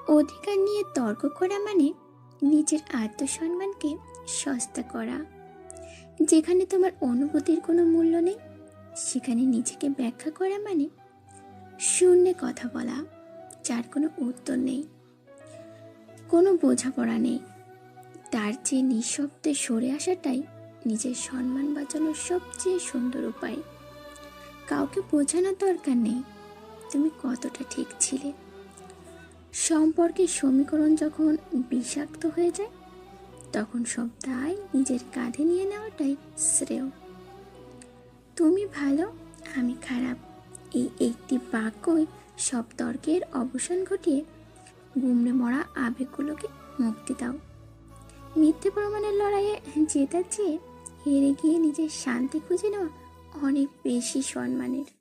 অধিকার নিয়ে তর্ক করা মানে নিজের আত্মসম্মানকে সস্তা করা। যেখানে তোমার অনুভূতির কোনো মূল্য নেই, সেখানে নিজেকে ব্যাখ্যা করা মানে শূন্যে কথা বলা, যার কোনো উত্তর নেই, কোনো বোঝাপড়া নেই। তার চেয়ে নিঃশব্দে সরে আসাটাই নিজের সম্মান বাঁচানোর সবচেয়ে সুন্দর উপায়। কাউকে বোঝানোর দরকার নেই তুমি কতটা ঠিক ছিলে। সম্পর্কের সমীকরণ যখন বিষাক্ত হয়ে যায়, তখন সব দায় নিজের কাঁধে নিয়ে নেওয়াটাই শ্রেয়। তুমি ভালো, আমি খারাপ, এই একটি বাক্যই সব তর্কের অবসান ঘটিয়ে গুমড়ে মরা আবেগগুলোকে মুক্তি দাও। মিথ্যে প্রমাণের লড়াইয়ে জেতার চেয়ে হেরে গিয়ে নিজের শান্তি খুঁজে নেওয়া অনেক বেশি সম্মানের।